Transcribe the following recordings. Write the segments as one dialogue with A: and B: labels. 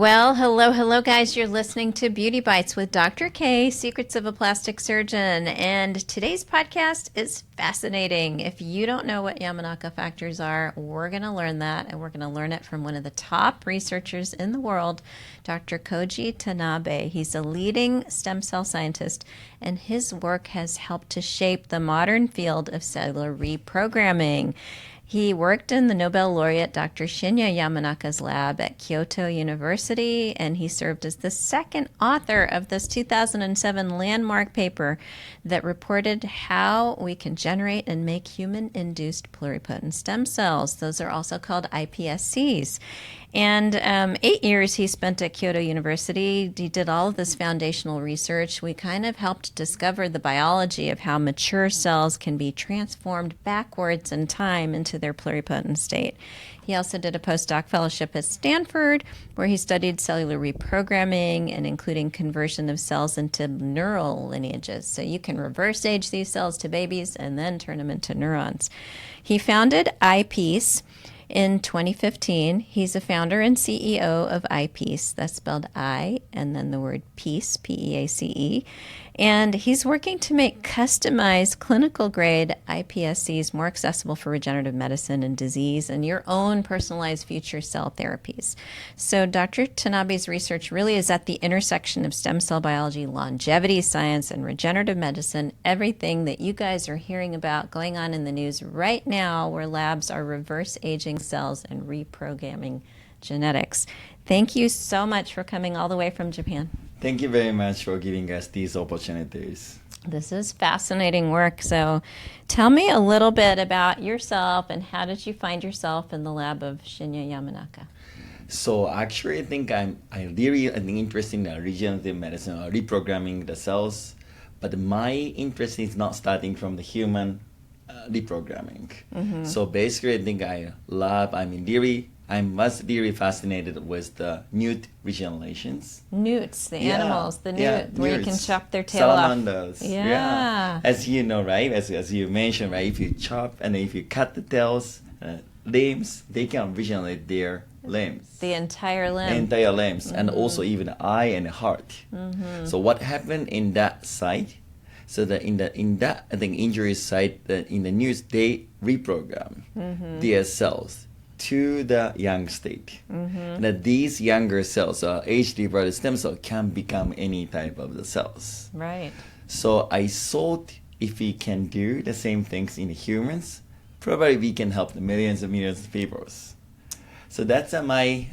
A: Well, hello, guys. You're listening to Beauty Bytes with Dr. K, Secrets of a Plastic Surgeon. And today's podcast is fascinating. If you don't know what Yamanaka factors are, we're going to learn that. And we're going to learn it from one of the top researchers in the world, Dr. Koji Tanabe. He's a leading stem cell scientist, and his work has helped to shape the modern field of cellular reprogramming. He worked in the Nobel laureate Dr. Shinya Yamanaka's lab at Kyoto University, and he served as the second author of this 2007 landmark paper that reported how we can generate and make human-induced pluripotent stem cells. Those are also called iPSCs. And 8 years he spent at Kyoto University. He did all of this foundational research. We kind of helped discover the biology of how mature cells can be transformed backwards in time into their pluripotent state. He also did a postdoc fellowship at Stanford, where he studied cellular reprogramming and including conversion of cells into neural lineages. So you can reverse age these cells to babies and then turn them into neurons. He founded iPeace in 2015. He's a founder and CEO of iPeace. That's spelled I and then the word peace, P-E-A-C-E. And he's working to make customized clinical grade iPSCs more accessible for regenerative medicine and disease and your own personalized future cell therapies. So Dr. Tanabe's research really is at the intersection of stem cell biology, longevity science, and regenerative medicine, everything that you guys are hearing about going on in the news right now, where labs are reverse aging cells and reprogramming genetics. Thank you so much for coming all the way from Japan.
B: Thank you very much for giving us these opportunities.
A: This is fascinating work. So tell me a little bit about yourself and how did you find yourself in the lab of Shinya Yamanaka?
B: So actually, I think I'm really interested in regenerative medicine or reprogramming the cells, but my interest is not starting from the human reprogramming. Mm-hmm. So basically, I think I'm really fascinated with the newt regenerations.
A: Newts, the animals, the newt, where you can chop their tail
B: Salamanders.
A: off. Yeah.
B: As you know, right? As you mentioned, right? If you chop and if you cut the tails, limbs, they can regenerate their limbs.
A: The entire limb.
B: The entire limbs, mm-hmm. and also even the eye and the heart. Mm-hmm. So what happened in that site? So that in that I think injury site, in the newts, they reprogram mm-hmm. their cells to the young state. Mm-hmm. And that these younger cells, age-derived stem cells, can become any type of the cells.
A: Right.
B: So I thought if we can do the same things in humans, probably we can help the millions and millions of people. So that's my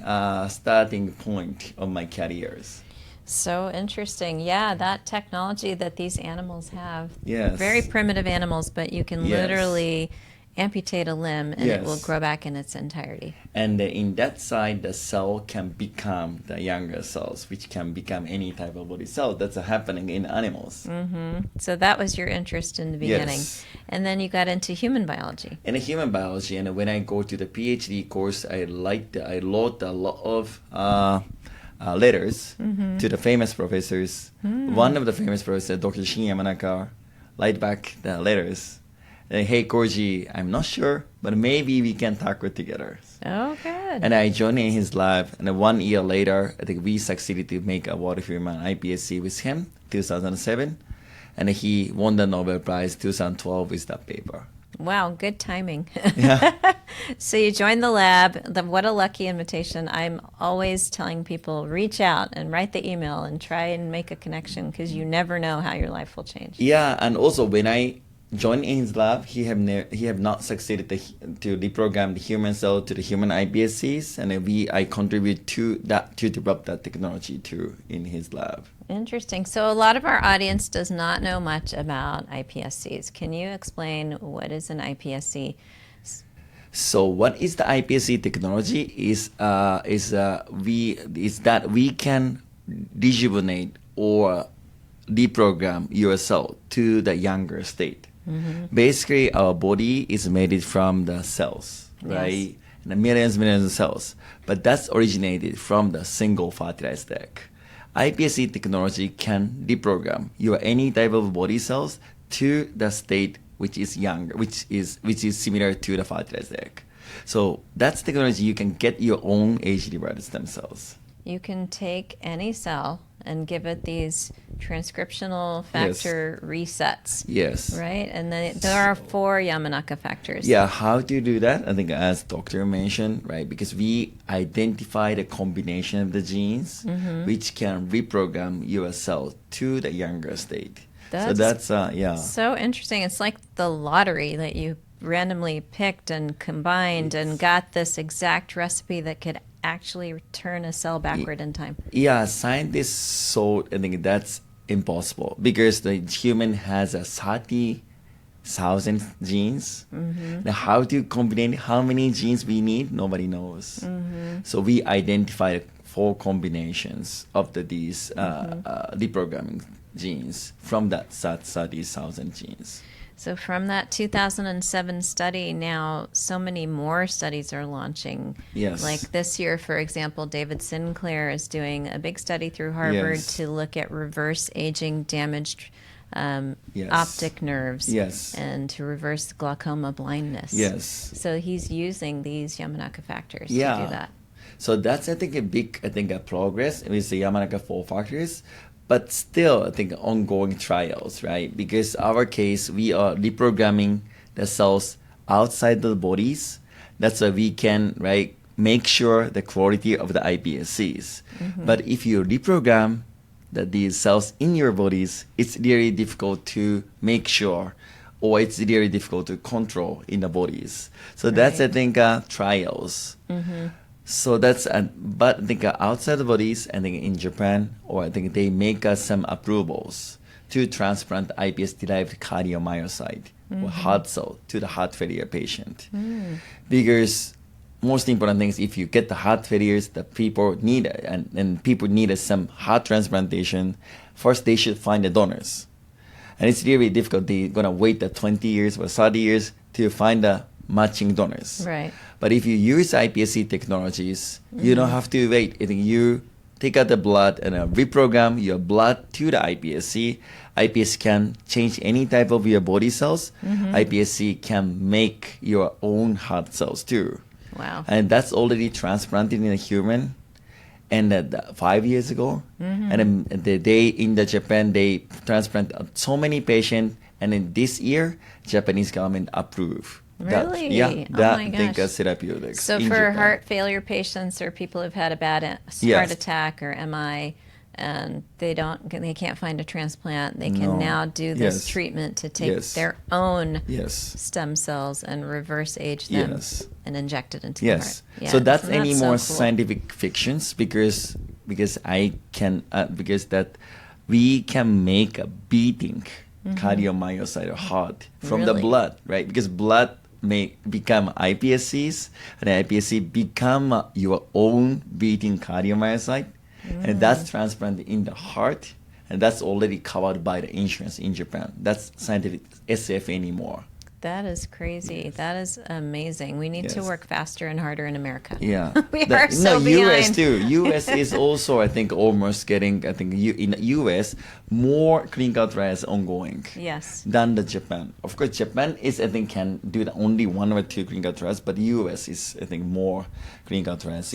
B: starting point of my careers.
A: So interesting. Yeah, that technology that these animals have.
B: Yes.
A: Very primitive animals, but you can literally amputate a limb and it will grow back in its entirety.
B: And in that side, the cell can become the younger cells, which can become any type of body cell. That's happening in animals.
A: Mm-hmm. So that was your interest in the beginning.
B: Yes.
A: And then you got into human biology.
B: In human biology, and when I go to the PhD course, I wrote a lot of letters mm-hmm. to the famous professors. Mm. One of the famous professors, Dr. Shinya Yamanaka, write back the letters. Hey, Koji, I'm not sure, but maybe we can tackle together.
A: Oh, good.
B: And I joined in his lab, and 1 year later, I think we succeeded to make a water human iPSC with him, 2007, and he won the Nobel Prize 2012 with that paper.
A: Wow, good timing.
B: Yeah.
A: So you joined the lab. What a lucky invitation. I'm always telling people, reach out and write the email and try and make a connection because you never know how your life will change.
B: Yeah, and also when I joined in his lab, he have not succeeded to reprogram the human cell to the human iPSCs, and I contribute to that to develop that technology too in his lab.
A: Interesting. So a lot of our audience does not know much about iPSCs. Can you explain what is an iPSC?
B: So what is the iPSC technology? Is that we can rejuvenate or reprogram your cell to the younger state. Mm-hmm. Basically, our body is made from the cells, right? Yes. And the millions of cells. But that's originated from the single fertilized egg. iPSC technology can reprogram your any type of body cells to the state which is younger, which is similar to the fertilized egg. So that's technology you can get your own age-derived stem cells.
A: you can take any cell and give it these transcriptional factor resets.
B: Yes.
A: Right? And then there are 4 Yamanaka factors.
B: Yeah, how to do that? I think as doctor mentioned, right? Because we identify the combination of the genes which can reprogram your cell to the younger state. That's
A: so interesting. It's like the lottery that you randomly picked and combined and got this exact recipe that could actually turn a cell backward in time.
B: Yeah, scientists thought, I think that's impossible because the human has a 30,000 genes. Now, how to combine how many genes we need, nobody knows. So we identified 4 combinations of these reprogramming genes from that 30,000 genes.
A: So from that 2007 study, now so many more studies are launching.
B: Yes.
A: Like this year, for example, David Sinclair is doing a big study through Harvard to look at reverse aging damaged optic nerves and to reverse glaucoma blindness.
B: Yes.
A: So he's using these Yamanaka factors to do that.
B: So that's, I think, a progress with the Yamanaka 4 factors. But still, I think ongoing trials, right? Because our case, we are reprogramming the cells outside the bodies. That's why we can, right, make sure the quality of the iPSCs. But if you reprogram these cells in your bodies, it's really difficult to make sure, or it's really difficult to control in the bodies. So that's, I think, trials. So that's, but I think outside the bodies, I think in Japan, or I think they make us some approvals to transplant iPS-derived cardiomyocyte or heart cell to the heart failure patient. Because most important thing is if you get the heart failures, the people need, and people need some heart transplantation, first they should find the donors. And it's really difficult. They're going to wait the 20 years or 30 years to find the matching donors.
A: Right.
B: But if you use iPSC technologies, you don't have to wait. I think you take out the blood and reprogram your blood to the iPSC. iPS can change any type of your body cells. iPSC can make your own heart cells too.
A: Wow.
B: And that's already transplanted in a human. And 5 years ago, and in Japan, they transplant so many patients. And in this year, Japanese government approved.
A: Really?
B: Oh
A: my gosh.
B: Therapeutics.
A: So for
B: Japan.
A: heart failure patients or people who've had a bad heart attack or MI, and they can't find a transplant, they can now do this treatment to take their own stem cells and reverse age them and inject it into the heart.
B: So that's any more
A: cool.
B: scientific fictions because that we can make a beating cardiomyocyte or heart from the blood, right? Because blood may become iPSCs, and iPSC become your own beating cardiomyocyte, and that's transplanted in the heart, and that's already covered by the insurance in Japan. That's scientific SF anymore.
A: That is crazy. That is amazing. We need to work faster and harder in America.
B: Yeah.
A: We are so behind.
B: US too. US is also, I think, almost getting, in the US, more clinical trials ongoing than the Japan. Of course, Japan is, I think, can do the only 1 or 2 clinical trials, but US is, I think, more clinical trials.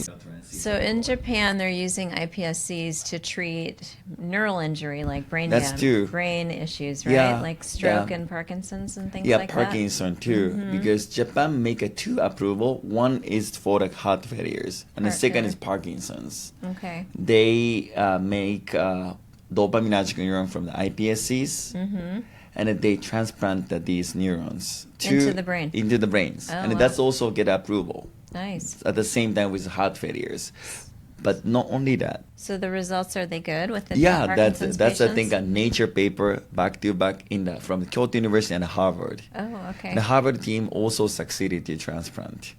A: So in Japan, they're using iPSCs to treat neural injury like brain issues, right? Like stroke and Parkinson's and things like that.
B: Parkinson too, because Japan make 2 approval. One is for the heart failures, and the second is Parkinson's.
A: Okay.
B: They make dopaminergic neuron from the iPSCs, and then they transplant these neurons
A: into the brain.
B: Into the brains, and that's also get approval.
A: Nice.
B: At the same time with heart failures. But not only that.
A: So the results, are they good with the
B: Parkinson's
A: patients?
B: I think a Nature paper back to back from Kyoto University and Harvard.
A: Oh, okay.
B: The Harvard team also succeeded to transplant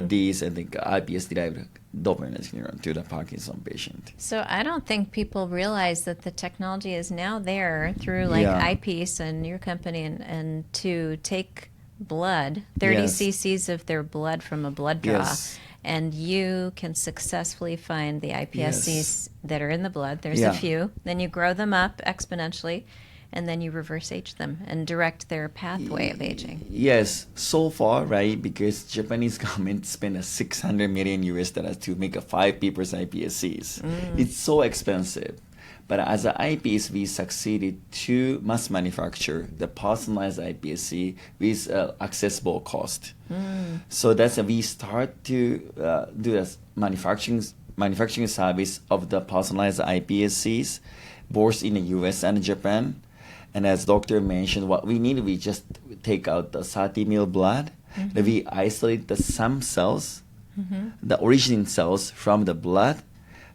B: these, I think, iPS-derived dopaminergic neuron to the Parkinson patient.
A: So I don't think people realize that the technology is now there through iPeace and your company and to take blood, 30 cc's of their blood from a blood draw. And you can successfully find the iPSCs that are in the blood. There's a few. Then you grow them up exponentially. and then you reverse age them and direct their pathway of aging.
B: Yes, so far, right? Because Japanese government spent a 600 million US dollars to make a 5 people's iPSCs. It's so expensive. But as an iPeace, we succeeded to mass manufacture the personalized iPSC with accessible cost. So that's we start to do a manufacturing service of the personalized iPSCs, both in the US and Japan. And as doctor mentioned, what we need, we just take out the 30 ml blood, then we isolate the some cells, the originating cells from the blood,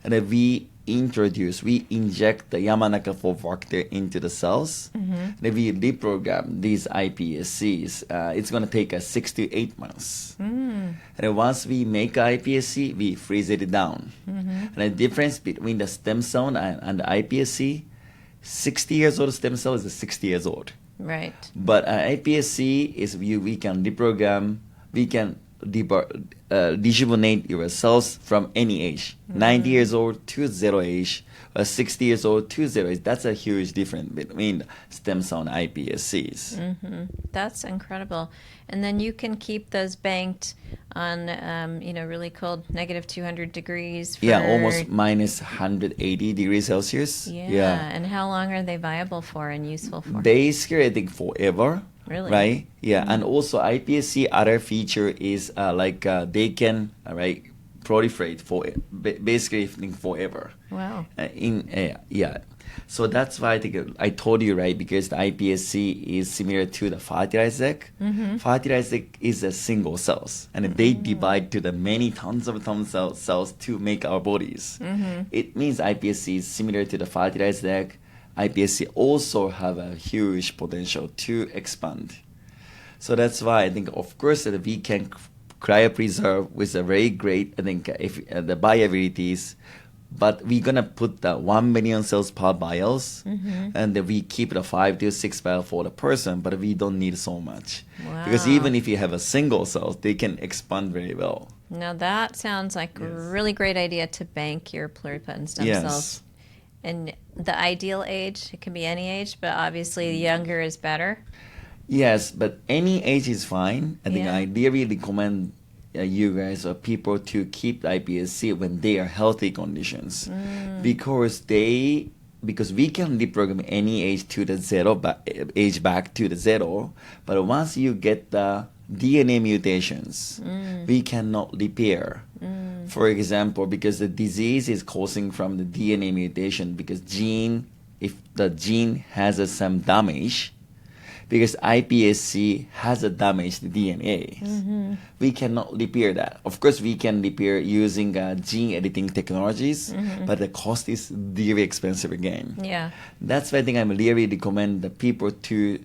B: and then we inject the Yamanaka 4 factor into the cells. Then we reprogram these iPSCs. It's going to take us 6 to 8 months. And then once we make iPSC, we freeze it down. And the difference between the stem cell and the iPSC, 60 years old stem cell is 60 years old.
A: Right.
B: But iPSC is we can reprogram, we can rejuvenate your cells from any age, 90 years old to 0 age, or 60 years old to 0 age. That's a huge difference between stem cell and iPSCs.
A: That's incredible. And then you can keep those banked on, really cold, negative 200 degrees. For,
B: almost minus 180 degrees Celsius.
A: Yeah. And how long are they viable for and useful for?
B: Basically, I think forever.
A: Really?
B: Right? Yeah. And also iPSC other feature is they can proliferate for basically forever.
A: Wow.
B: So that's why I think I told you, right? Because the iPSC is similar to the fertilized egg. Fertilized egg is a single cells, and they divide to the many tons of cells to make our bodies. It means iPSC is similar to the fertilized egg. iPSC also have a huge potential to expand. So that's why I think, of course, that we can cryopreserve with a very great, I think, the viabilities, but we're going to put the 1 million cells per vials, and then we keep the 5 to 6 vials for the person, but we don't need so much.
A: Wow.
B: Because even if you have a single cell, they can expand very well.
A: Now that sounds like a really great idea to bank your pluripotent stem cells. And the ideal age, it can be any age, but obviously younger is better.
B: Yes, but any age is fine. I think I really recommend you guys or people to keep the iPSC when they are healthy conditions, because we can reprogram any age to the age back to the 0. But once you get the DNA mutations, we cannot repair. For example, because the disease is causing from the DNA mutation, because if the gene has some damage, because iPSC has a damaged DNA, we cannot repair that. Of course, we can repair using gene editing technologies, but the cost is really expensive again.
A: Yeah.
B: That's why I think I really recommend the people to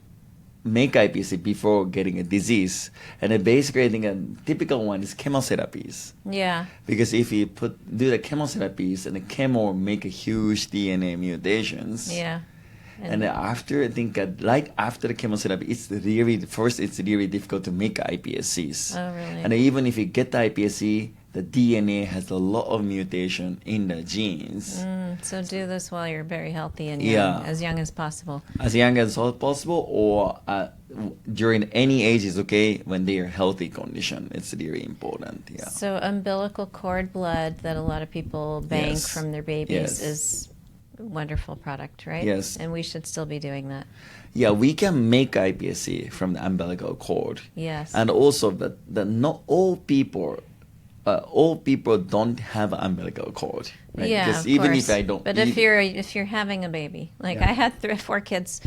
B: make iPSC before getting a disease. And then basically, I think a typical one is chemotherapies.
A: Yeah.
B: Because if you do the chemotherapies, and the chemo make a huge DNA mutations.
A: Yeah.
B: And after, I think, after the chemotherapy, it's really difficult to make iPSCs.
A: Oh, really?
B: And even if you get the iPSC, the DNA has a lot of mutation in the genes.
A: So do this while you're very healthy and young, as young as possible.
B: As young as possible, or during any age is okay when they are healthy condition. It's really important. Yeah.
A: So umbilical cord blood that a lot of people bank from their babies is a wonderful product, right?
B: Yes.
A: And we should still be doing that.
B: Yeah, we can make iPSC from the umbilical cord.
A: Yes.
B: And also that not all people don't have an umbilical cord. Right?
A: Yeah,
B: because
A: of
B: even
A: course.
B: if I don't.
A: But if you're having a baby, like I had 4 kids,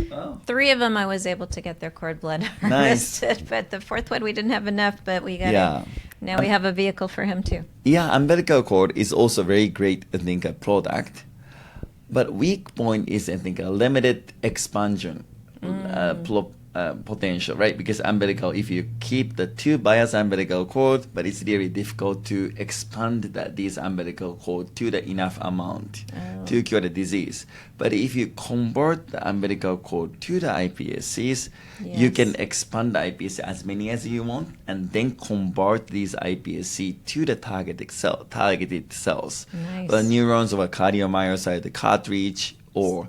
A: 3 of them I was able to get their cord blood harvested, but the 4th one we didn't have enough. But we got it. Now we have a vehicle for him too.
B: Yeah, umbilical cord is also very great, I think, a product. But weak point is, I think, a limited expansion potential, right? Because umbilical, if you keep the 2 bias umbilical cord, but it's really difficult to expand these umbilical cord to the enough amount to cure the disease. But if you convert the umbilical cord to the iPSCs, you can expand the iPSC as many as you want, and then convert these iPSC to the targeted cells.
A: Nice.
B: The neurons of a cardiomyocyte, the cartridge, or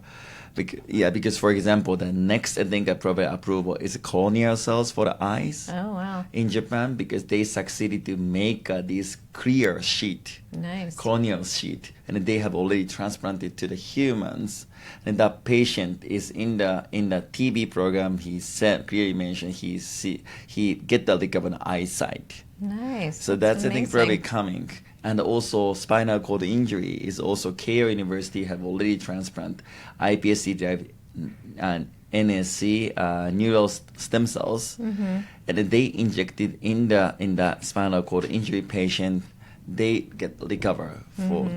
B: because for example, the next I think probably approval is corneal cells for the eyes.
A: Oh, wow.
B: In Japan, because they succeeded to make this clear sheet,
A: Nice.
B: corneal sheet, and they have already transplanted to the humans. And that patient is in the TV program. He said clearly mentioned he get the recovered eyesight.
A: Nice.
B: So that's I think probably
A: amazing.
B: coming. And also spinal cord injury is also Keio University have already transplant iPSC-derived and NSC neural stem cells,
A: Mm-hmm.
B: and then they injected in the spinal cord injury patient. They get recover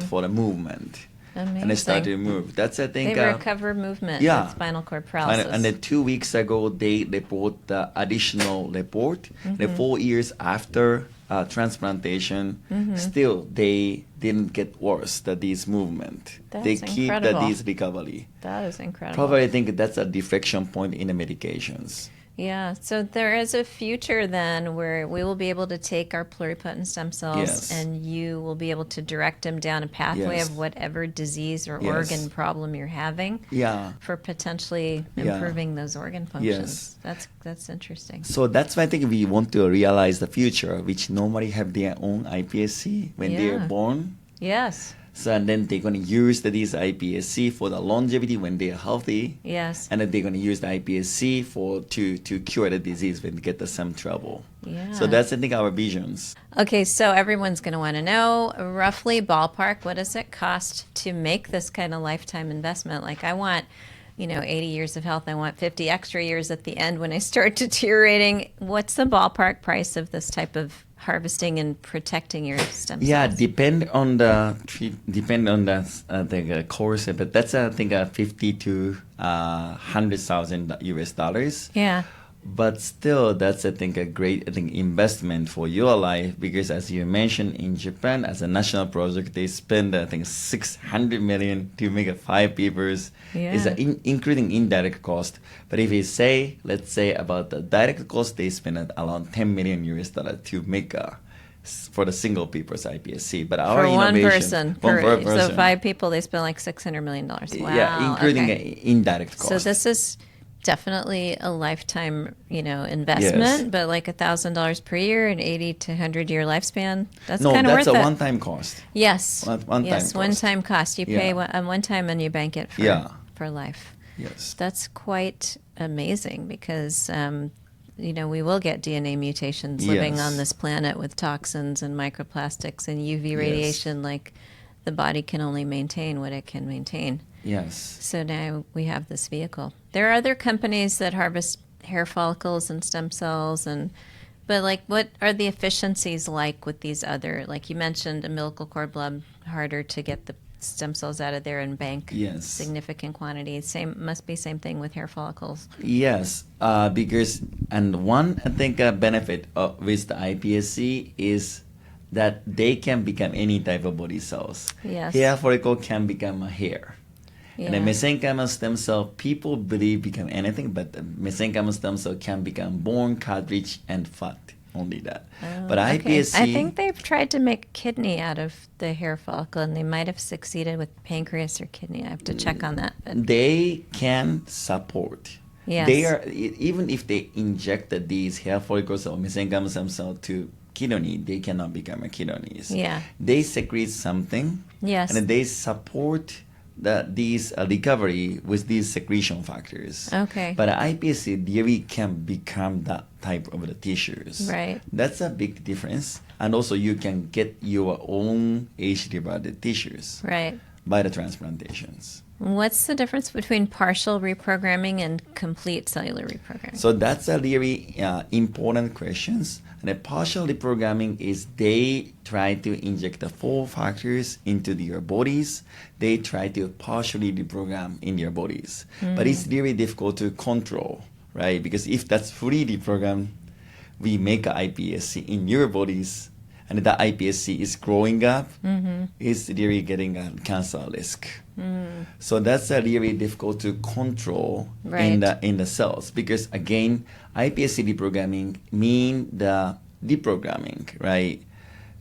B: for the movement.
A: Amazing.
B: And they start to move. That's I think.
A: They recover movement
B: yeah.
A: with spinal cord paralysis.
B: And then 2 weeks ago, they report the additional report. The 4 years after transplantation, still they didn't get worse. These movement.
A: That's
B: they keep
A: incredible.
B: these recovery.
A: That is incredible.
B: Probably I think that's a deflection point in the medications.
A: Yeah, so there is a future then where we will be able to take our pluripotent stem cells
B: Yes.
A: and you will be able to direct them down a pathway
B: Yes.
A: of whatever disease or
B: Yes.
A: organ problem you're having
B: Yeah.
A: for potentially
B: Yeah.
A: improving those organ functions. That's interesting.
B: So that's why I think we want to realize the future, which normally have their own iPSC when they are
A: Yeah.
B: born.
A: Yes,
B: So and then they're going to use these iPSC for the longevity when they are healthy.
A: yes.
B: And then they're going to use the iPSC to cure the disease when they get some trouble.
A: Yeah.
B: So that's I think our visions.
A: Okay, so everyone's going to want to know roughly ballpark, what does it cost to make this kind of lifetime investment? Like I want, 80 years of health. I want 50 extra years at the end when I start deteriorating. What's the ballpark price of this type of harvesting and protecting your stem cells?
B: Yeah, depend on the course, but that's I think 50 to 100,000 US dollars.
A: Yeah.
B: But still, that's I think a great investment for your life, because as you mentioned, in Japan as a national project, they spend I think 600 million to make 5 papers.
A: Yeah.
B: Is including indirect cost. But if you say, let's say about the direct cost, they spend around 10 million US dollar to make for the single papers iPSC. But our
A: For one
B: innovation,
A: person. Per
B: person.
A: So 5 people, they spend like $600 million. Wow.
B: Yeah, including
A: okay.
B: indirect cost.
A: So this is definitely a lifetime, investment,
B: Yes.
A: but like $1,000 per year and 80 to 100-year lifespan. That's
B: no,
A: kind of worth
B: that's a
A: it.
B: one-time cost.
A: Yes.
B: One-time
A: yes,
B: cost.
A: one-time cost. You pay
B: Yeah.
A: one time and you bank it for,
B: Yeah.
A: for life.
B: Yes.
A: That's quite amazing because, we will get DNA mutations living
B: Yes.
A: on this planet with toxins and microplastics and UV
B: Yes.
A: radiation. Like the body can only maintain what it can maintain.
B: Yes.
A: So now we have this vehicle. There are other companies that harvest hair follicles and stem cells, but like, what are the efficiencies like with these other? Like you mentioned, umbilical cord blood, harder to get the stem cells out of there and bank
B: Yes.
A: significant quantities. Must be same thing with hair follicles.
B: Yes, because and one I think benefit with the iPSC is that they can become any type of body cells.
A: Yes.
B: Hair follicle can become a hair. And the
A: Yeah.
B: mesenchymal stem cell, people believe become anything, but the mesenchymal stem cell can become bone, cartilage, and fat. Only that. But
A: Okay.
B: iPSC,
A: I think they've tried to make kidney out of the hair follicle, and they might have succeeded with pancreas or kidney. I have to check on that. But
B: they can support.
A: Yes.
B: They are even if they injected these hair follicles or mesenchymal stem cell to kidney, they cannot become a kidneys.
A: Yeah.
B: They secrete something.
A: Yes.
B: And they support these recovery with these secretion factors.
A: Okay.
B: But iPSC really can become that type of the tissues.
A: Right.
B: That's a big difference. And also you can get your own age-divided tissues
A: Right.
B: by the transplantations.
A: What's the difference between partial reprogramming and complete cellular reprogramming?
B: So that's a really important questions. And the partial reprogramming is they try to inject the 4 factors into your bodies. They try to partially reprogram in your bodies. But it's really difficult to control, right? Because if that's fully reprogrammed, we make an iPSC in your bodies, and the iPSC is growing up, it's really getting a cancer risk. So that's really difficult to control
A: Right.
B: in the cells, because again, iPSC reprogramming mean the reprogramming, right?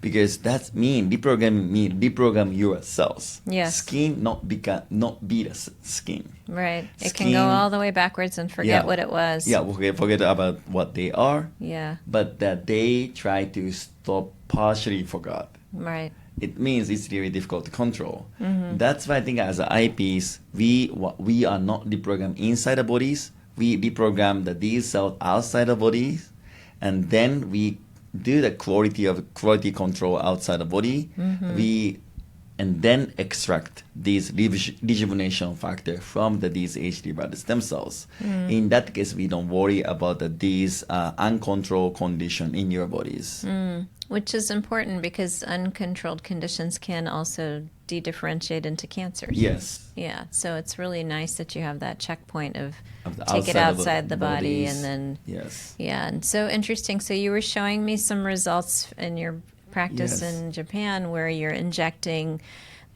B: because that's reprogram your cells.
A: Yes.
B: Skin not be the skin.
A: Right. It can go all the way backwards and forget what it was.
B: Yeah, forget about what they are.
A: Yeah.
B: But that they try to stop partially forgot.
A: Right.
B: It means it's very difficult to control.
A: Mm-hmm.
B: That's why I think as an eyepiece, we are not reprogrammed inside the bodies. We reprogram these cells outside the bodies, and then we do the quality control outside the body. Mm-hmm. And then extract these rejuvenation factor from these age-derived stem cells. Mm. In that case, we don't worry about these uncontrolled condition in your bodies.
A: Which is important because uncontrolled conditions can also de-differentiate into cancers.
B: Yes.
A: Yeah, so it's really nice that you have that checkpoint of
B: take
A: it outside the body
B: bodies.
A: And then...
B: Yes.
A: Yeah, and so interesting. So you were showing me some results in your practice in Japan where you're injecting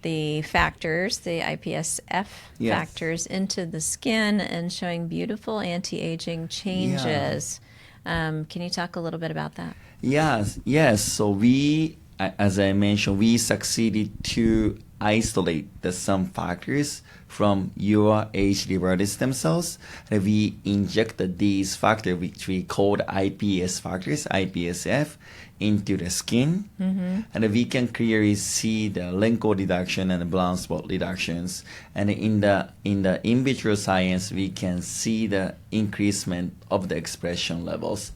A: the factors, the iPSF factors, into the skin and showing beautiful anti-aging changes. Yeah. Can you talk a little bit about that?
B: Yes. So we, as I mentioned, we succeeded to isolate some factors from your age-derived stem cells. And we injected these factors, which we called iPS factors, iPSF, into the skin. Mm-hmm. And we can clearly see the wrinkle reduction and the brown spot reductions. And in the in vitro science, we can see the increasement of the expression levels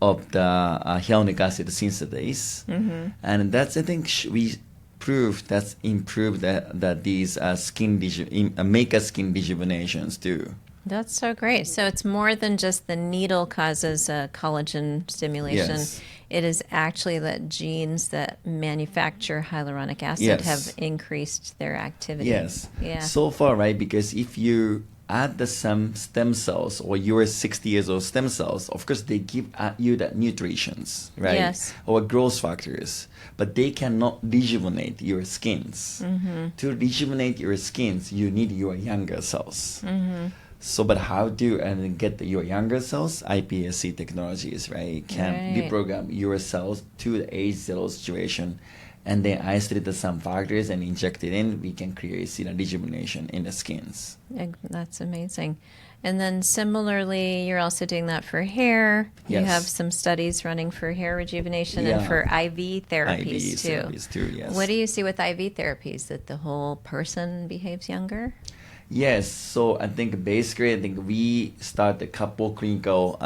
B: of the hyaluronic acid synthetase. Mm-hmm. And that's, I think, we proved that's improved that these skin rejuvenations too.
A: That's so great. So it's more than just the needle causes collagen stimulation.
B: Yes.
A: It is actually that genes that manufacture hyaluronic acid have increased their activity.
B: Yes.
A: Yeah.
B: So far, right? Because if you add some stem cells or your 60 years old stem cells, of course they give you the nutritions, right?
A: Yes.
B: Or growth factors, but they cannot rejuvenate your skins. Mm-hmm. To rejuvenate your skins, you need your younger cells. Mm-hmm. So, but how do get your younger cells? iPSC technologies, right? Can reprogram your cells to the age 0 situation, and then isolate some factors and inject it in. We can clearly see the rejuvenation in the skins.
A: That's amazing. And then similarly, you're also doing that for hair.
B: Yes.
A: You have some studies running for hair rejuvenation and for IV therapies too.
B: Therapies too, yes.
A: What do you see with IV therapies? That the whole person behaves younger?
B: Yes, so I think we start a couple clinical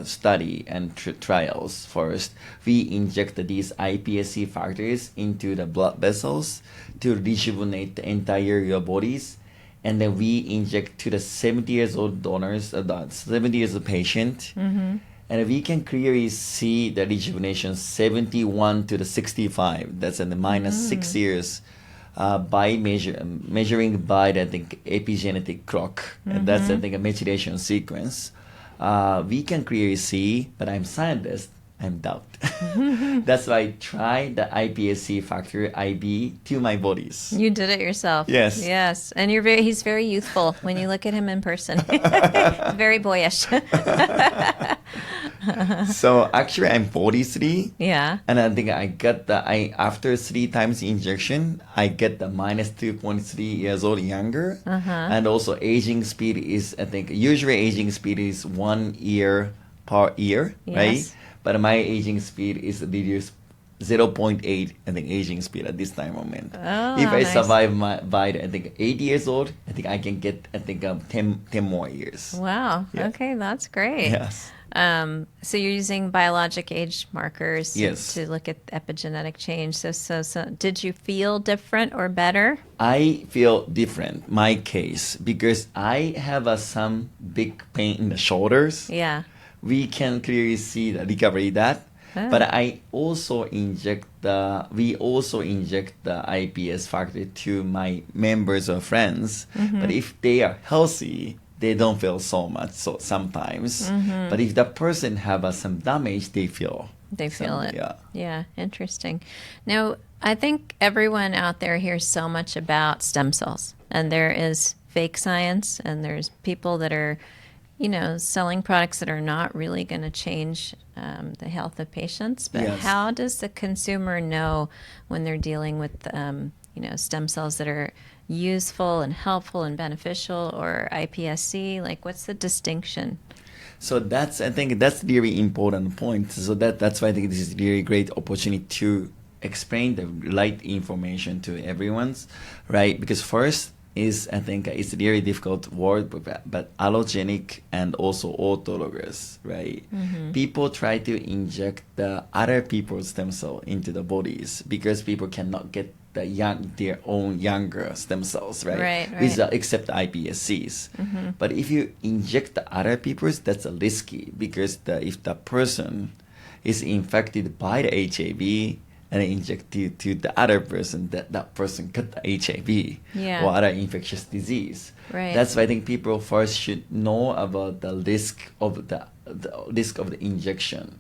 B: study and trials first. We inject these iPSC factors into the blood vessels to rejuvenate the entire your bodies, and then we inject to the 70 years old donors, 70 years old patient, mm-hmm. and we can clearly see the rejuvenation 71 to the 65. That's in the minus 6 years. By measuring by the epigenetic clock, mm-hmm. and that's a methylation sequence, we can clearly see. But I'm scientist, I'm doubt. That's why I try the iPSC factor IB to my bodies.
A: You did it yourself.
B: Yes,
A: and he's very youthful when you look at him in person. Very boyish.
B: So actually, I'm 43.
A: Yeah.
B: And I think after 3 times injection, I get the minus 2.3 years old younger. Uh-huh. And also aging speed is, usually aging speed is 1 year per year, right? But my aging speed is reduced 0.8, aging speed at this time moment.
A: Oh,
B: if I
A: nice.
B: survive by 80 years old, I can get 10 more years.
A: Wow. Yeah. Okay, that's great.
B: Yes.
A: So you're using biologic age markers
B: to
A: look at epigenetic change. So did you feel different or better?
B: I feel different, my case, because I have some big pain in the shoulders.
A: Yeah.
B: We can clearly see the recovery that. Oh. But we also inject the iPS factor to my members or friends. Mm-hmm. But if they are healthy, they don't feel so much sometimes. Mm-hmm. But if the person have some damage, they feel
A: it. Yeah, interesting. Now, I think everyone out there hears so much about stem cells, and there is fake science, and there's people that are selling products that are not really going to change the health of patients. But
B: Yes.
A: how does the consumer know when they're dealing with, stem cells that are useful and helpful and beneficial, or iPSC? Like, what's the distinction?
B: So I think that's a very important point. So that's why I think this is a really great opportunity to explain the right information to everyone's, right? Because first is, I think it's a very difficult word, but allogenic and also autologous, right? People try to inject the other people's stem cell into the bodies because people cannot get their own younger stem cells, right?
A: Right.
B: Except iPSCs. But if you inject the other people's, that's risky because if the person is infected by the HIV and inject it to the other person, that person got the HIV or other infectious disease.
A: Right.
B: That's why I think people first should know about the risk of the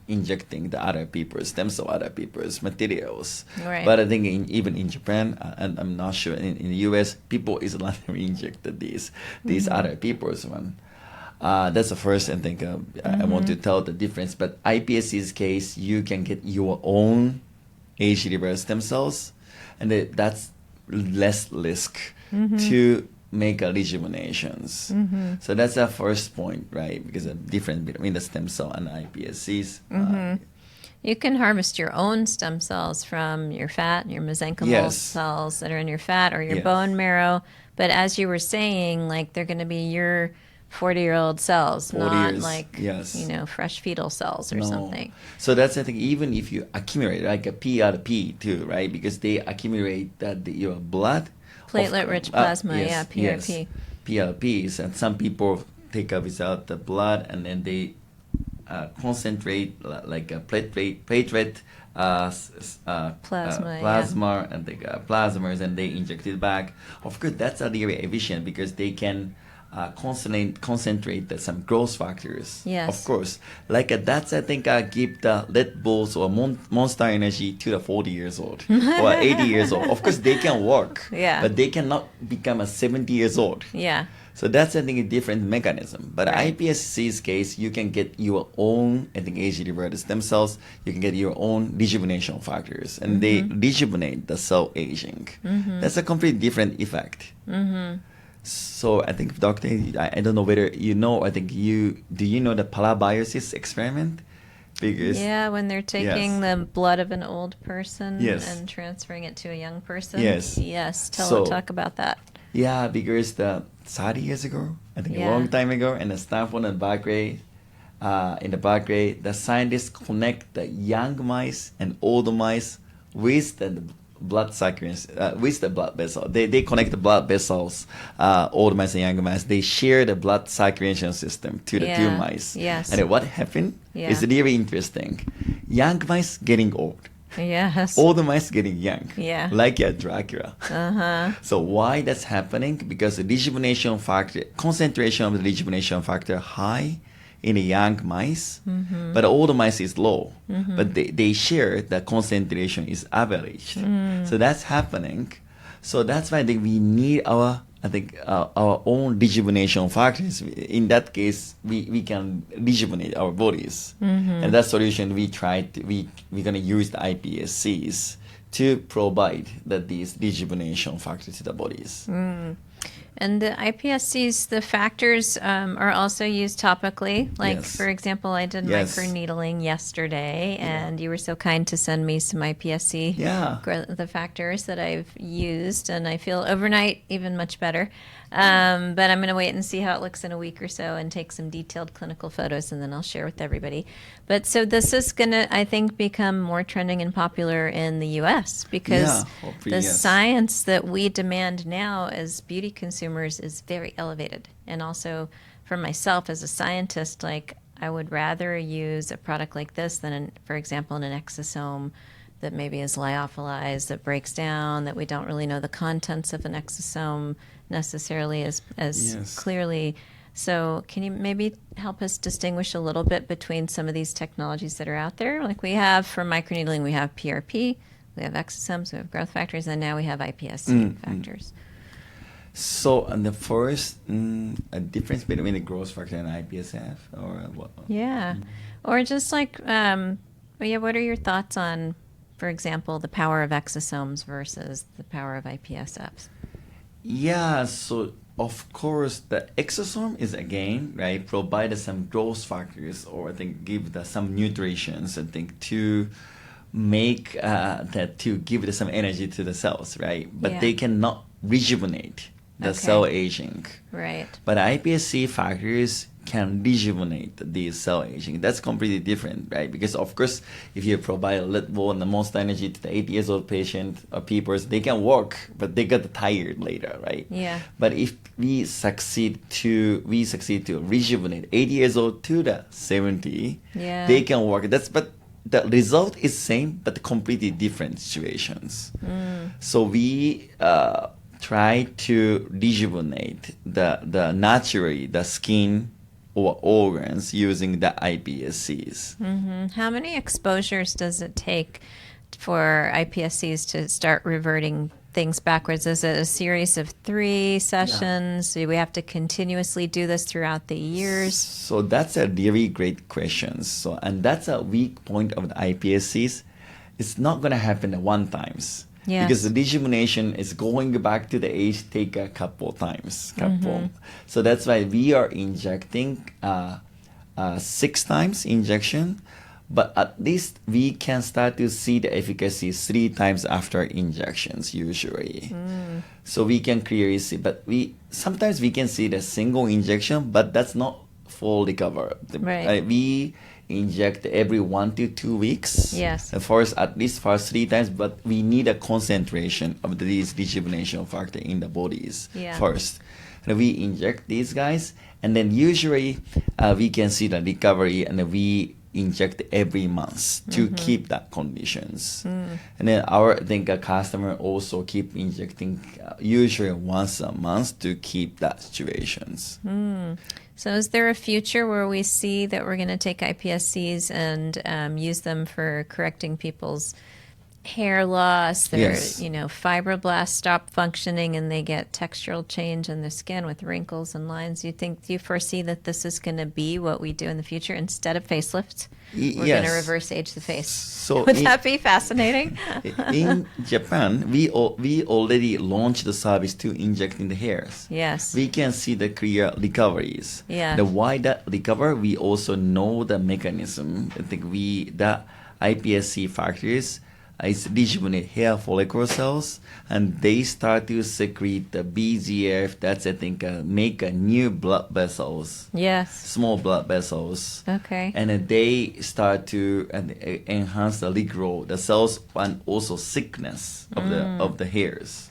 B: injecting the other people's stem cell, other people's materials.
A: Right.
B: But I think even in Japan, and I'm not sure in the US, people is allowed to inject these other people's one. That's the first, I think, I want to tell the difference. But iPSC's case, you can get your own age-reversed stem cells, and that's less risk to make rejuvenations. So that's the first point, right? Because the difference between the stem cell and iPSCs.
A: You can harvest your own stem cells from your fat, your mesenchymal cells that are in your fat or your bone marrow. But as you were saying, like, they're going to be your 40-year-old cells, not like, fresh fetal cells or something.
B: So that's, I think, even if you accumulate, like a PRP too, right? Because they accumulate your blood.
A: Platelet-rich plasma, PRP.
B: Yes, PRPs, and some people take up without the blood, and then they concentrate like a platelet plasma, and they plasmas, and they inject it back. Of course, that's really efficient because they can concentrate some growth factors.
A: Yes.
B: Of course. That's, I think, give the Red Bulls or Monster Energy to the 40 years old or 80 years old. Of course, they can work. But they cannot become a 70 years old. So that's, I think, a different mechanism. But iPSC's case, you can get your own, I think, age-reverted stem cells. You can get your own rejuvenation factors, and they rejuvenate the cell aging. That's a completely different effect. So I think, Doctor, I don't know whether you know, I think do you know the parabiosis experiment? Because
A: when they're taking the blood of an old person and transferring it to a young person. Talk about that.
B: Because 30 years ago, I think a long time ago, in the Stanford and Berkeley, the scientists connect the young mice and old mice with the blood circulation, with the blood vessel. They connect the blood vessels, old mice and young mice. They share the blood circulation system to the two mice. And what happened is really interesting. Young mice getting old. Old mice getting young. Like a Dracula. So why that's happening? Because the rejuvenation factor, concentration of the rejuvenation factor high in the young mice, but the old mice is low. But they share the concentration is averaged. So that's happening. So that's why I think we need our own rejuvenation factors. In that case, we can rejuvenate our bodies. And that solution we're going to use the iPSCs to provide these rejuvenation factors to the bodies.
A: And the iPSCs, the factors are also used topically. For example, I did microneedling yesterday, and you were so kind to send me some iPSC, the factors that I've used, and I feel overnight even much better. But I'm going to wait and see how it looks in a week or so and take some detailed clinical photos, and then I'll share with everybody. But so this is going to, I think, become more trending and popular in the U.S. because the science that we demand now as beauty consumers is very elevated. And also for myself as a scientist, I would rather use a product like this than, for example, an exosome that maybe is lyophilized, that breaks down, that we don't really know the contents of an exosome necessarily as clearly. So can you maybe help us distinguish a little bit between some of these technologies that are out there? Like we have for microneedling, we have PRP, we have exosomes, we have growth factors, and now we have iPSC factors.
B: So, and the first a difference between the growth factor and iPSF, or what?
A: Yeah. Or just like, what are your thoughts on, for example, the power of exosomes versus the power of iPSFs?
B: Yeah, so of course the exosome is again, right, provide some growth factors, or I think give some nutrients, I think, to make that to give some energy to the cells, right? But they cannot rejuvenate the cell aging.
A: Right.
B: But iPSC factors can rejuvenate the cell aging. That's completely different, right? Because of course, if you provide a little and the most energy to the 8 years old patient or people, they can work, but they get tired later, right?
A: Yeah.
B: But if we succeed to rejuvenate 8 years old to the 70, they can work. But the result is same, but completely different situations. So we try to rejuvenate the naturally the skin or organs using the iPSCs.
A: How many exposures does it take for iPSCs to start reverting things backwards? Is it a series of 3 sessions? Do we have to continuously do this throughout the years?
B: So that's a really great question. So, and that's a weak point of the iPSCs. It's not going to happen at one times.
A: Yes.
B: Because the rejuvenation is going back to the age take a couple times. So that's why we are injecting 6 times injection, but at least we can start to see the efficacy 3 times after injections usually. So we can clearly see, but sometimes we can see the single injection, but that's not full recover.
A: Right.
B: We inject every 1 to 2 weeks.
A: Yes.
B: At least 3 times, but we need a concentration of these rejuvenation factor in the bodies first. And we inject these guys, and then usually we can see the recovery, and we inject every month to keep that conditions. And then I think a customer also keep injecting usually once a month to keep that situations.
A: So is there a future where we see that we're going to take iPSCs and use them for correcting people's hair loss, their fibroblasts stop functioning and they get textural change in their skin with wrinkles and lines? Do you foresee that this is going to be what we do in the future instead of facelifts? We're going to reverse age the face.
B: So
A: would that be fascinating?
B: In Japan, we already launched the service to injecting the hairs.
A: Yes.
B: We can see the clear recoveries.
A: Yeah.
B: The why that recover, we also know the mechanism. I think the iPSC factors is rejuvenate hair follicle cells, and they start to secrete the BGF. That's, I think, make a new blood vessels.
A: Yes.
B: Small blood vessels.
A: Okay.
B: And they start to enhance the regrow the cells, and also thickness of the hairs.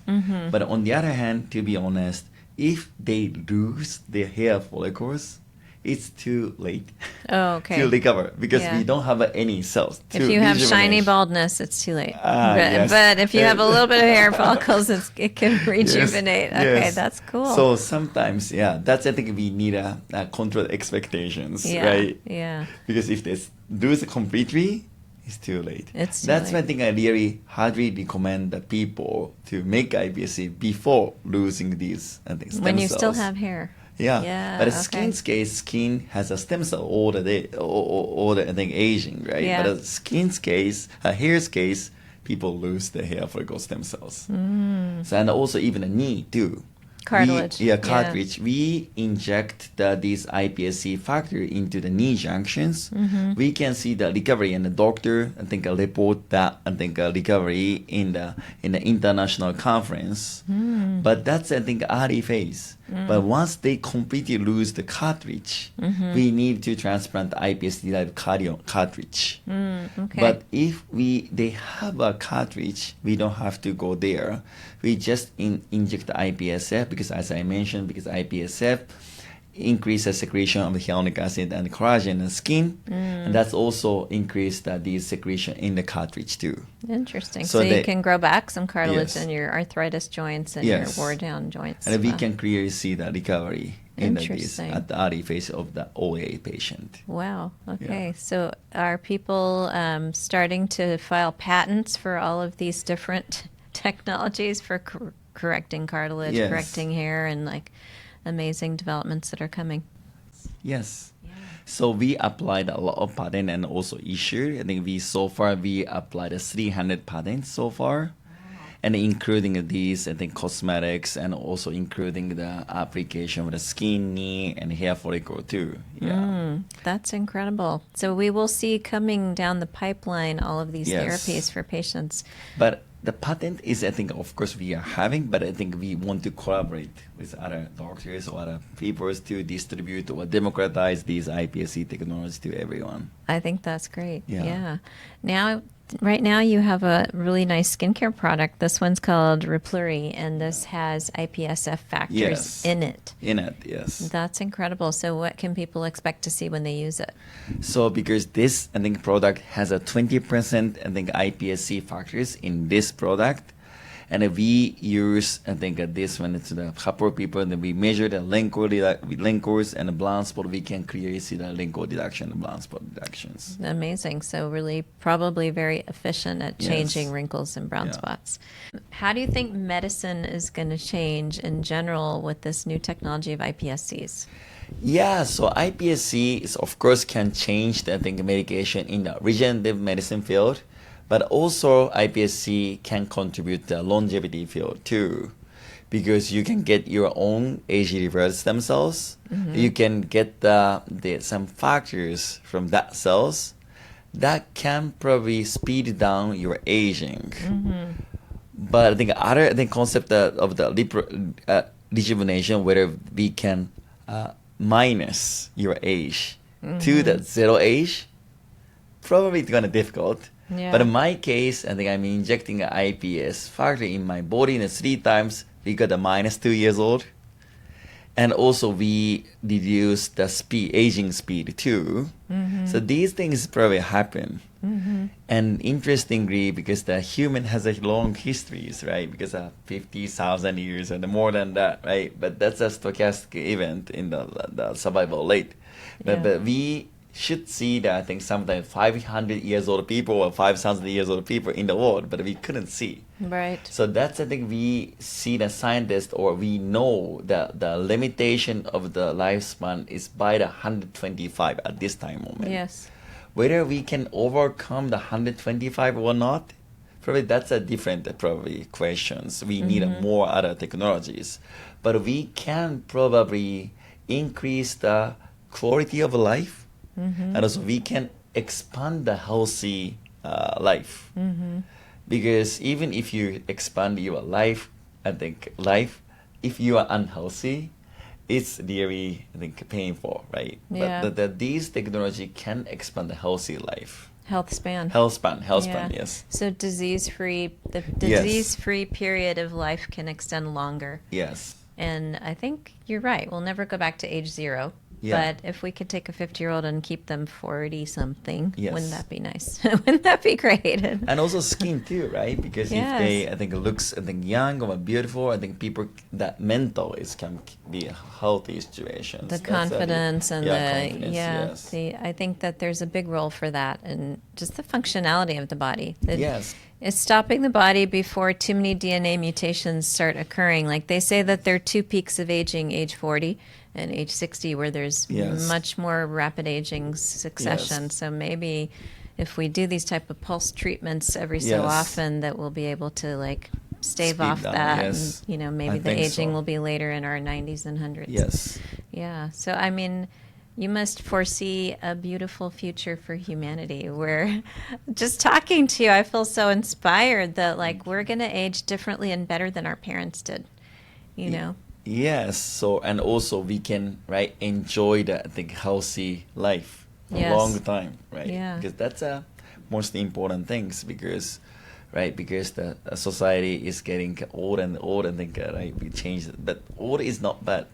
B: But on the other hand, to be honest, if they lose their hair follicles, it's too late to recover, because we don't have any cells to
A: If you have shiny
B: rejuvenate.
A: baldness, it's too late.
B: Yes.
A: But if you have a little bit of hair follicles, it can rejuvenate.
B: Yes.
A: Okay,
B: Yes.
A: that's cool.
B: So sometimes, that's, I think, we need a control expectations, right?
A: Yeah.
B: Because if they lose it completely, it's too late.
A: That's
B: why I think I really hardly recommend the people to make iPSC before losing these, I think, stem
A: When you
B: cells.
A: still have hair.
B: Yeah, but skin has a stem cell all the day, all the I think aging, right?
A: Yeah.
B: But hair's case, people lose their hair follicle stem cells. So, and also even the knee too.
A: Cartilage.
B: Cartilage. We inject these iPSC factor into the knee junctions. We can see the recovery, and the doctor, I think, report that, I think, recovery in the international conference. But that's, I think, early phase. But once they completely lose the cartilage, we need to transplant the iPSC-derived cartilage.
A: Okay.
B: But if they have a cartilage, we don't have to go there. We just inject the iPSF, because as I mentioned, because iPSF increases secretion of hyaluronic acid and collagen in the skin, and that's also increased the secretion in the cartilage too.
A: Interesting. So you can grow back some cartilage in your arthritis joints and your wore down joints.
B: And we can clearly see the recovery in at the early phase of the OA patient.
A: Wow. Okay. Yeah. So are people starting to file patents for all of these different technologies for correcting cartilage,
B: Yes.
A: correcting hair, and like amazing developments that are coming.
B: Yes. So we applied a lot of patent and also issued. I think so far we applied 300 patents so far. And including these, I think, cosmetics and also including the application of the skin, knee, and hair follicle too. Yeah.
A: That's incredible. So we will see coming down the pipeline all of these
B: Yes.
A: therapies for patients.
B: But the patent is, I think, of course, we are having, but I think we want to collaborate with other doctors or other people to distribute or democratize these iPSC technologies to everyone.
A: I think that's great.
B: Yeah.
A: Right now you have a really nice skincare product. This one's called Repluri, and this has iPSF factors
B: Yes.
A: in it.
B: In it, yes.
A: That's incredible. So what can people expect to see when they use it?
B: So because this, I think, product has a 20%, I think, iPSC factors in this product. And we use, I think, this one to the couple of people, and then we measure the wrinkles and the blind spot. We can clearly see the wrinkle reduction and blind spot reductions.
A: Amazing. So really probably very efficient at
B: Yes.
A: changing wrinkles and brown
B: Yeah.
A: spots. How do you think medicine is going to change in general with this new technology of iPSCs?
B: Yeah, so iPSC is, of course, can change the, I think, medication in the regenerative medicine field, but also iPSC can contribute to the longevity field too, because you can get your own age-reversed stem cells. You can get some factors from that cells that can probably speed down your aging. But I think other concept of the rejuvenation, whether we can minus your age to the zero age, probably it's gonna difficult.
A: Yeah.
B: But in my case, I think I'm injecting an iPS factor in my body in 3 times. We got a minus 2 years old, and also we reduce the aging speed too. So these things probably happen. And interestingly, because the human has a long histories, right? Because of 50,000 years and more than that, right? But that's a stochastic event in the survival rate. But we should see that, I think, sometimes 500 years old people or 5,000 years old people in the world, but we couldn't see.
A: Right.
B: So that's, I think, we see the scientist, or we know that the limitation of the lifespan is by the 125 at this time moment.
A: Yes.
B: Whether we can overcome the 125 or not, probably that's a different probably questions. We need more other technologies, but we can probably increase the quality of life, and also we can expand the healthy life. Because even if you expand your life, I think if you are unhealthy, it's really, I think, painful, right?
A: Yeah.
B: But these technology can expand the healthy life.
A: Healthspan.
B: Healthspan,
A: Yeah.
B: yes.
A: So the
B: Yes.
A: disease-free period of life can extend longer.
B: Yes.
A: And I think you're right. We'll never go back to age 0.
B: Yeah.
A: But if we could take a 50-year-old and keep them 40-something,
B: Yes.
A: wouldn't that be nice? Wouldn't that be great?
B: And also skin too, right? Because
A: Yes.
B: if they, I think, looks, I think, young or beautiful, I think people that mental is can be a healthy situation.
A: The confidence and
B: yes.
A: I think that there's a big role for that, and just the functionality of the body.
B: Yes.
A: It's stopping the body before too many DNA mutations start occurring. Like they say that there are 2 peaks of aging, age 40 and age 60, where there's
B: Yes.
A: much more rapid aging succession.
B: Yes.
A: So maybe if we do these type of pulse treatments every so
B: Yes.
A: often, that we'll be able to like stave
B: Speed
A: off
B: down,
A: that.
B: yes.
A: And, maybe
B: I
A: the
B: think
A: aging
B: so.
A: will be later in our 90s and 100s.
B: Yes.
A: Yeah. So, I mean, you must foresee a beautiful future for humanity where just talking to you, I feel so inspired that like we're going to age differently and better than our parents did, you know?
B: Yes. So, and also we can, right, enjoy the, I think, healthy life for
A: Yes.
B: a long time, right?
A: Yeah.
B: Because that's a most important things, because the society is getting old and old, and think, right, we change it. But old is not bad.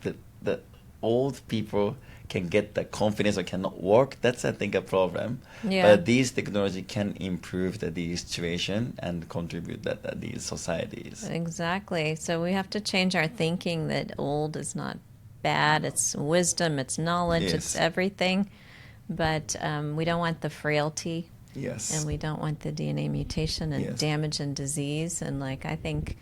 B: The old people can get the confidence or cannot work. That's, I think, a problem.
A: Yeah.
B: But these technology can improve the situation and contribute that these societies.
A: Exactly. So we have to change our thinking that old is not bad. It's wisdom, it's knowledge,
B: Yes.
A: it's everything. But we don't want the frailty.
B: Yes.
A: And we don't want the DNA mutation and
B: Yes.
A: damage and disease. And like, I think,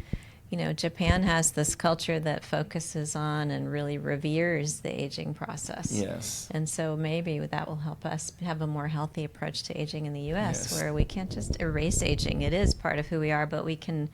A: Japan has this culture that focuses on and really reveres the aging process.
B: Yes.
A: And so maybe that will help us have a more healthy approach to aging in the U.S.,
B: Yes.
A: where we can't just erase aging. It is part of who we are, but we can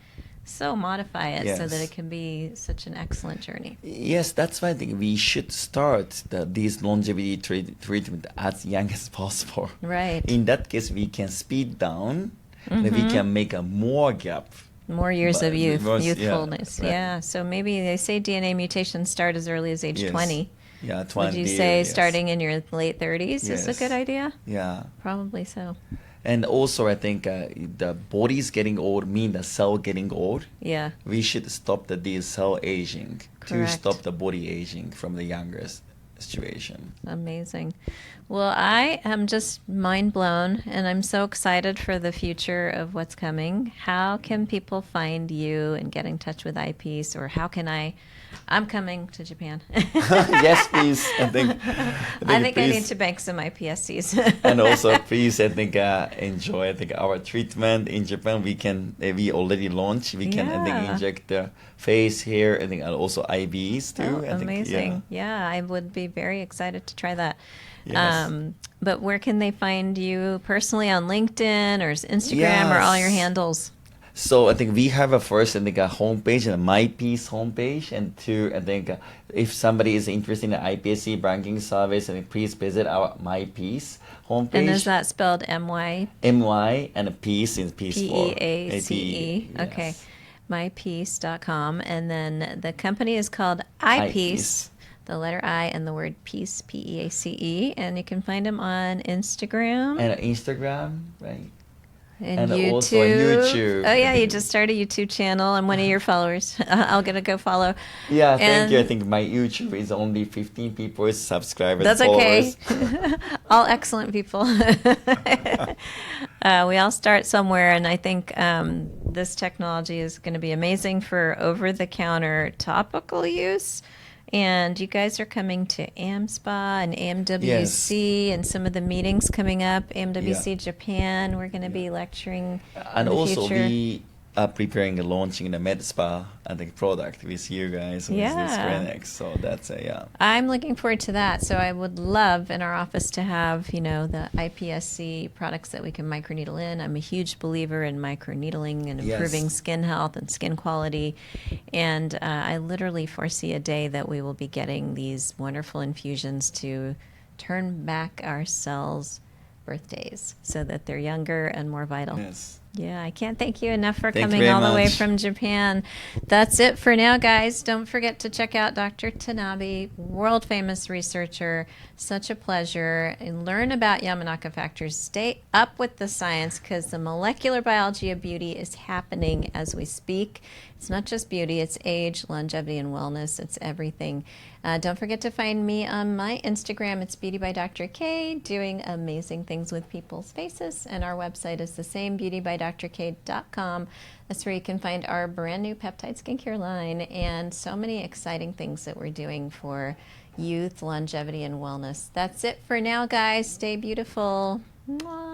A: so modify it so that it can be such an excellent journey.
B: Yes, that's why I think we should start these longevity treatment as young as possible.
A: Right.
B: In that case, we can speed down, and we can make a more gap.
A: More years of youthfulness.
B: Yeah, right.
A: Yeah. So maybe they say DNA mutations start as early as age 20.
B: Yeah, 20.
A: Would you say starting in your late 30s is a good idea?
B: Yeah.
A: Probably so.
B: And also, I think the body's getting old mean the cell getting old.
A: Yeah.
B: We should stop these cell aging to
A: Correct.
B: stop the body aging from the younger situation.
A: Amazing. Well, I am just mind blown, and I'm so excited for the future of what's coming. How can people find you and get in touch with iPeace, or how can I'm coming to Japan.
B: Yes, please. I think
A: I need to bank some iPSCs.
B: And also, please, I think enjoy our treatment in Japan. We already launched. We can I think inject the face, hair, and also IVs too.
A: Oh, amazing! Yeah, I would be very excited to try that.
B: Yes.
A: But where can they find you personally, on LinkedIn or Instagram or all your handles?
B: So I think we have a homepage and a iPeace homepage, and two, I think if somebody is interested in the iPSC banking service, I think please visit our iPeace homepage.
A: And is that spelled MY?
B: MY and Peace is peaceful.
A: PEACE. Okay. mypeace.com. And then the company is called iPeace. The letter I and the word peace, PEACE. And you can find them on Instagram.
B: And Instagram, right?
A: And
B: YouTube. Also on YouTube.
A: Oh, yeah, you just started a YouTube channel. I'm one of your followers. I'll get to go follow.
B: Yeah, thank you. I think my YouTube is only 15 people subscribers.
A: That's okay. All excellent people. We all start somewhere, and I think this technology is going to be amazing for over-the-counter topical use. And you guys are coming to AMSPA and AMWC and some of the meetings coming up. AMWC Japan, we're going to be lecturing
B: and
A: in the
B: also
A: future.
B: We are preparing and launching the MedSpa and the product with you guys with this clinic. So that's
A: I'm looking forward to that. So I would love in our office to have, the iPSC products that we can microneedle in. I'm a huge believer in microneedling and improving skin health and skin quality. And I literally foresee a day that we will be getting these wonderful infusions to turn back our cells' birthdays so that they're younger and more vital.
B: Yes.
A: Yeah, I can't thank you enough for
B: Thank
A: coming all the way from Japan. That's it for now, guys. Don't forget to check out Dr. Tanabe, world famous researcher. Such a pleasure. And learn about Yamanaka factors. Stay up with the science, because the molecular biology of beauty is happening as we speak. It's not just beauty, it's age, longevity, and wellness. It's everything. Don't forget to find me on my Instagram. It's Beauty by Dr. K, doing amazing things with people's faces. And our website is the same, beautybydrk.com. That's where you can find our brand new peptide skincare line and so many exciting things that we're doing for youth, longevity, and wellness. That's it for now, guys. Stay beautiful. Mwah.